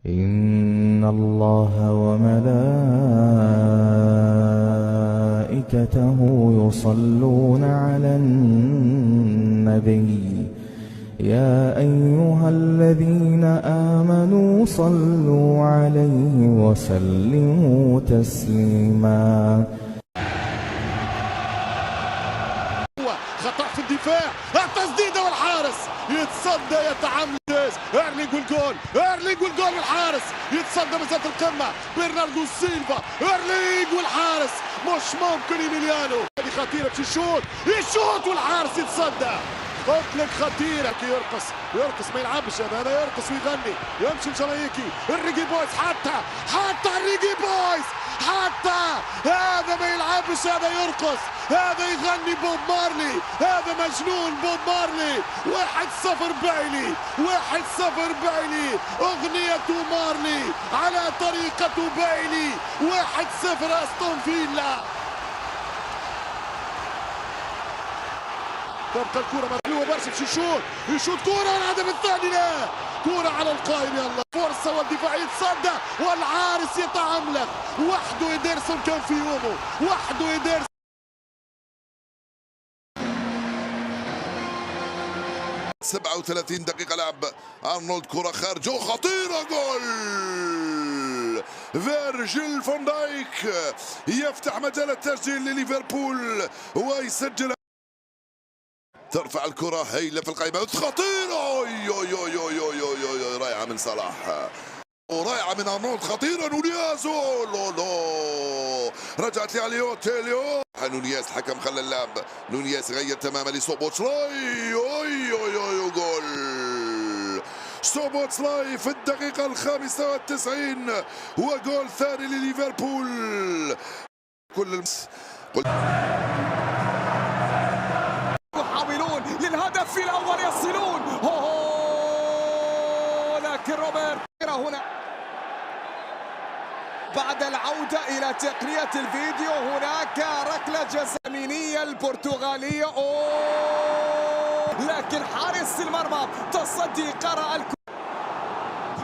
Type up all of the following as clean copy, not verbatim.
إن الله وملائكته يصلون على النبي يا أيها الذين آمنوا صلوا عليه وسلموا تسليما. خطأ في الدفاع، التسديدة والحارس يتصدى يتعامل. ايرلينغ والجول، ايرلينغ والجول والحارس يتصدى مسافة القمة. برناردو سيلفا، ايرلينغ والحارس مش ممكن. إيميليانو هذه خطيرة باش يشوط والحارس يتصدى. قلت لك خطيرة. يرقص ما يلعبش هذا، يرقص ويغني يمشي الجمايكي. الريجي بويز حتى الريجي بويز حتى هذا ما يلعبش، هذا يرقص، هذا يغني بوب مارلي، هذا مجنون بوب مارلي. 1-0 بايلي، 1-0 بايلي، أغنية مارلي على طريقة بايلي. 1-0 أستون فيلا. تبقى الكرة مرحلوة برشا باش يشوط كرة والهدف الثاني. لا كرة على القائم، يلا فرصة والدفاع يتصدى والعارس يتعملق. وحده إيدرسون كان في يومه، وحده إيدرسون. 37 دقيقة لعب. أرنولد كرة خارجة خطيرة، جول فيرجيل فان دايك يفتح مجال التسجيل لليفربول ويسجل. ترفع الكرة هيلة في القائمة خطيرة، رائعة من صلاح ورائعة من أرنولد، خطيرة. نونياز لولو رجعت لي تيليو. نونياز الحكم خلى اللعب. نونياز غير تماما لسوبوتسلاي. جول سوبوتسلاي في الدقيقة 95 وجول ثاني لليفربول. يحاولون للهدف الأول يصلون. لكن روبرت هنا بعد العودة إلى تقنية الفيديو هناك ركلة جزاء يمينية البرتغالية. لكن حارس المرمى تصدي قرأ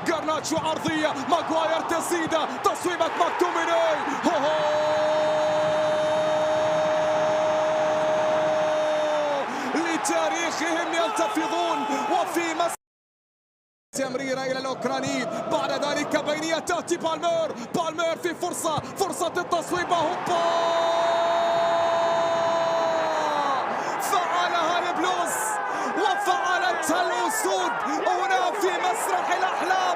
غارناتشو عرضية، ماغواير تسديدة، تصويبة ماكتوميناي. لتاريخهم يلتفظون وفي تمريرة إلى الأوكراني. بعد ذلك بينية تأتي بالمير في فرصة التصويب. فعلها البلوز وفعلتها الأسود هنا في مسرح الأحلام.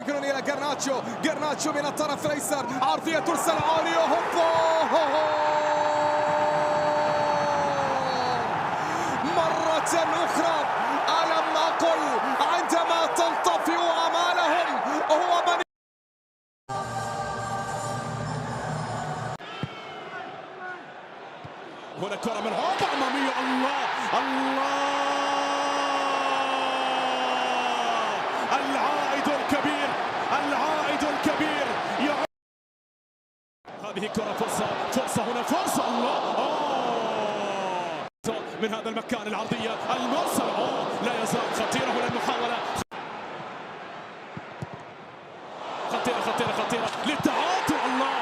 إلى غارناتشو من الطرف الأيسر، عرضية ترسل عالية. مرة أخرى ألم أقل عندما تنطفئ آمالهم هو من هنا كرة من هوبا أمامية. الله العائد الكبير هذه كرة فرصة هنا فرصة. الله من هذا المكان العرضية المرسل. لا يزال خطيرة هنا المحاولة. خطيرة للتعادل. الله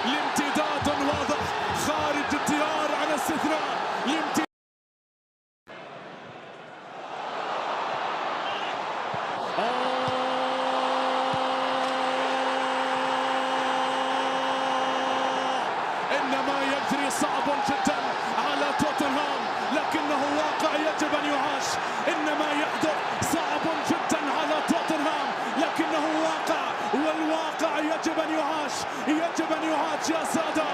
الامتداد واضح خارج الديار على استثناء. إنما يجري صعب جدا على توتنهام لكنه واقع يجب أن يعاش. إنما يحدث صعب جدا على توتنهام لكنه واقع، والواقع يجب أن يعاش يا سادة.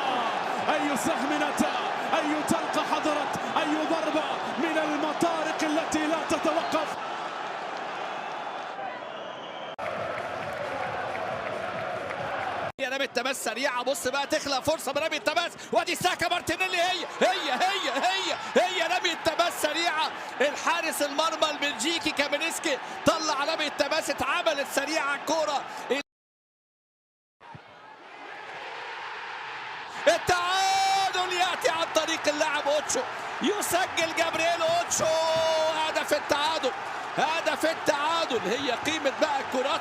أي سهم أتى، أي طلقة حضرت، أي ضربة من المطارق التي لا تتوقف. رمي التماس سريعه. بص بقى تخلق فرصه برمي التماس، وادي ساكا مارتينيلي. هي رمي التماس سريعه. الحارس المرمى البلجيكي كامينسكي طلع رمي التماس، اتعملت سريعه الكوره. التعادل ياتي عن طريق اللاعب اوتشو، يسجل جابرييل اوتشو. التعادل، هدف التعادل. هي قيمة بقى الكرات.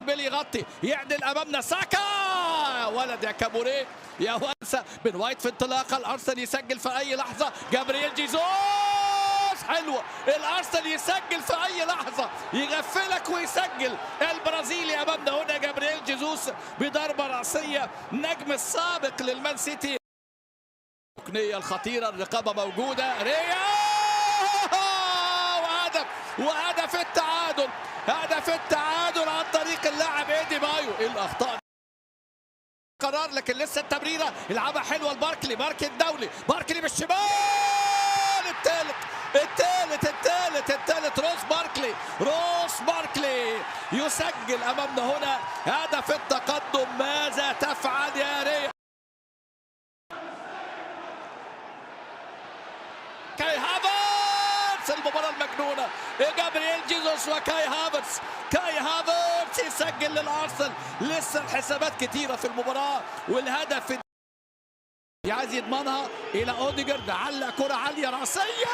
بيلي يغطي، يعدل امامنا ساكا، ولد يا كابوريه يا وانسى. بن وايت في انطلاقه، الارسنال يسجل في اي لحظه. جابرييل جيزوس حلوه، الارسنال يسجل في اي لحظه، يغفلك ويسجل. البرازيلي امامنا هنا جابرييل جيزوس بضربه راسيه، نجم السابق للمان سيتي. الركنيه الخطيره، الرقابه موجوده، ريا وهدف التعادل. هدف التعادل عن طريق اللاعب ايدي بايو. الاخطاء قرار، لكن لسه التمريره يلعبها حلوه لباركلي، باركلي الدولي، باركلي بالشمال. الثالث روس باركلي يسجل امامنا هنا هدف التقدم. ماذا تفعل يا ريا؟ كاي هافرتس، المباراة المجنونة، جابرييل جيزوس وكاي هافرتس. كاي هافرتس يسجل للأرسنال. لسه الحسابات كتيرة في المباراة، والهدف عايز يضمنها إلى أوديجارد، علق كرة عالية رأسية،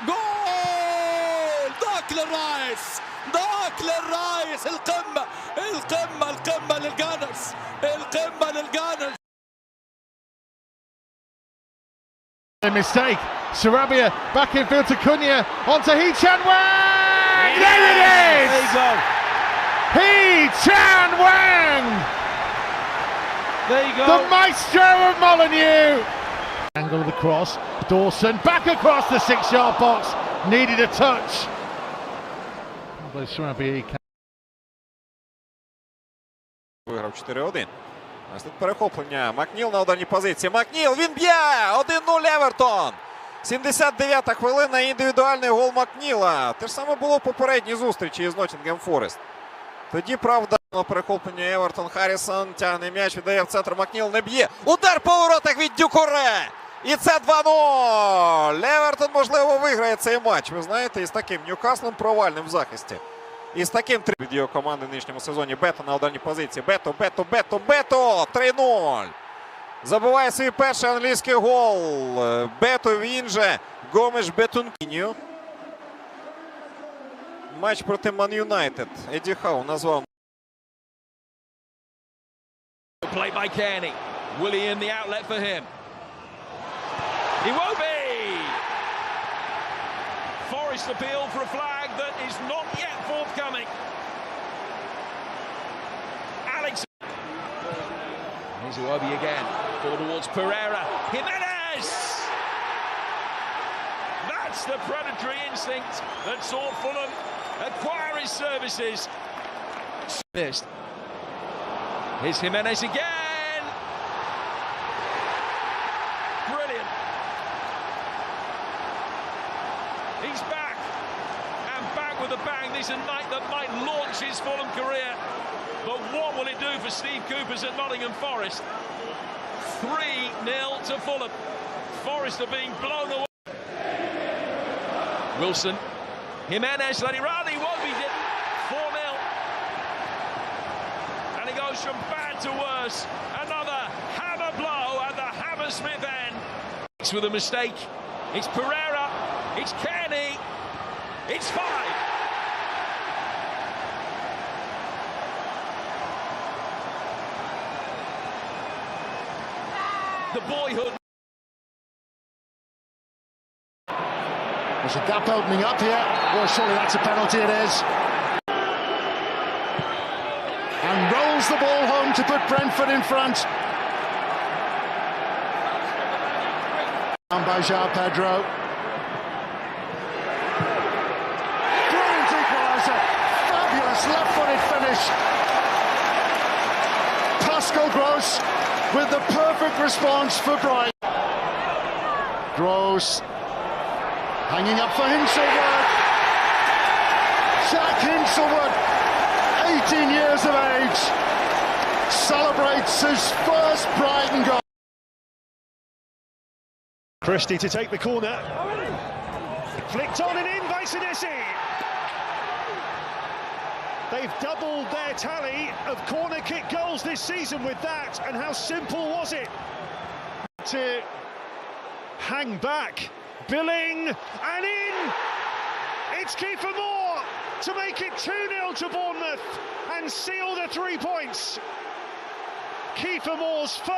جول! داك للرايس. القمة للجانرز. A mistake. Sarabia back in field to Cunha, onto Hee-Chan Wang! Yeah! There it is! There you go. Hee-Chan Wang! There you go. The maestro of Molineux! Angle of the cross, Dawson back across the 6-yard box, needed a touch. Although Sarabia Виграв 4-1. Ось тут перехоплення. Макніл на ударній позиції. Макніл, він б'є! 1-0 Евертон. 79-та хвилина, індивідуальний гол Макніла. Те ж саме було в попередній зустрічі із Ноттінгем Форест. Тоді, правда, на перехоплення Евертон. Харрісон тягне м'яч, віддає в центр, Макніл не б'є. Удар по воротах від Дюкуре! І це 2-0! Евертон, можливо, виграє цей матч. Ви знаєте, із таким Ньюкаслом провальним в захисті. І з таким від його команди в нинішньому сезоні. Бето на ударній позиції. Бето. 3-0. Забиває свій перший англійський гол. Бето, він же Гомеш Бетункіньо. Матч проти Ман Юнайтед. Еді Хау назвав. Play by Kearney. Willian, the outlet for him. He won't be! Forest appeal for a flag that is not yet forthcoming. Alex. Here's Iwobi again. Ball towards Pereira. Jimenez! That's the predatory instinct that saw Fulham acquire his services. Missed. Here's Jimenez again. Brilliant. He's back, and back with a bang. This is a night that might launch his Fulham career. But what will it do for Steve Coopers at Nottingham Forest? 3-0 to Fulham. Forest are being blown away. Wilson. Jimenez let it run. He won't be did. 4-0. And it goes from bad to worse. Another hammer blow at the Hammersmith end. It's with a mistake. It's Pereira. It's Kearney. It's 5. The boyhood. There's a gap opening up here. Well, surely that's a penalty, it is. And rolls the ball home to put Brentford in front. Down by João Pedro. Brilliant equaliser. Fabulous left-footed finish. Pascal Gross with the perfect response for Brighton. Gross hanging up for Hinshelwood. Jack Hinshelwood, 18 years of age, celebrates his first Brighton goal. Christie to take the corner. Flicked on and in by Senesi. They've doubled their tally of corner kick goals this season with that, and how simple was it? To hang back. Billing and in. It's Kiefer Moore to make it 2-0 to Bournemouth and seal the 3 points. Kiefer Moore's first